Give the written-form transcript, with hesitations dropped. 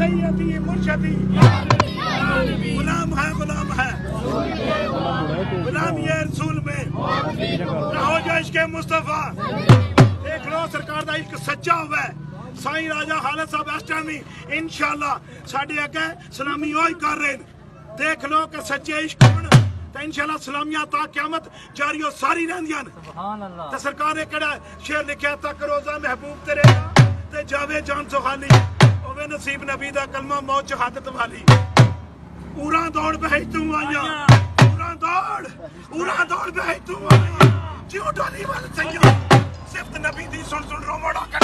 सैयदी मुर्शदी गुलाम है गुलाम ये रसूल में रहो जो इश्क़ मुस्तफा। देख लो सरकार दा इश्क सच्चा हुआ है। साईं राजा हालत साहब इस टाइम ही इंशाअल्लाह साडे अगे सलामी ओही कर रहे हैं। देख लो कि सच्चे इश्क होण ते इंशाअल्लाह सलामियां ता क़यामत जारी हो सारी रहंदियां ने। सुभान अल्लाह। ते सरकार ने केड़ा शेर लिखिया तक रोज़ा महबूब तेरे ते जावे जान सो खाली ओवे नसीब नबी दा कलमा मौत शहादत वाली। उरा दौड़ बह तू आया उरा दौड़ बह तू आया जियो डोली वाल सैयद सिफ्त नबी दी सुन रो मोड़ा कर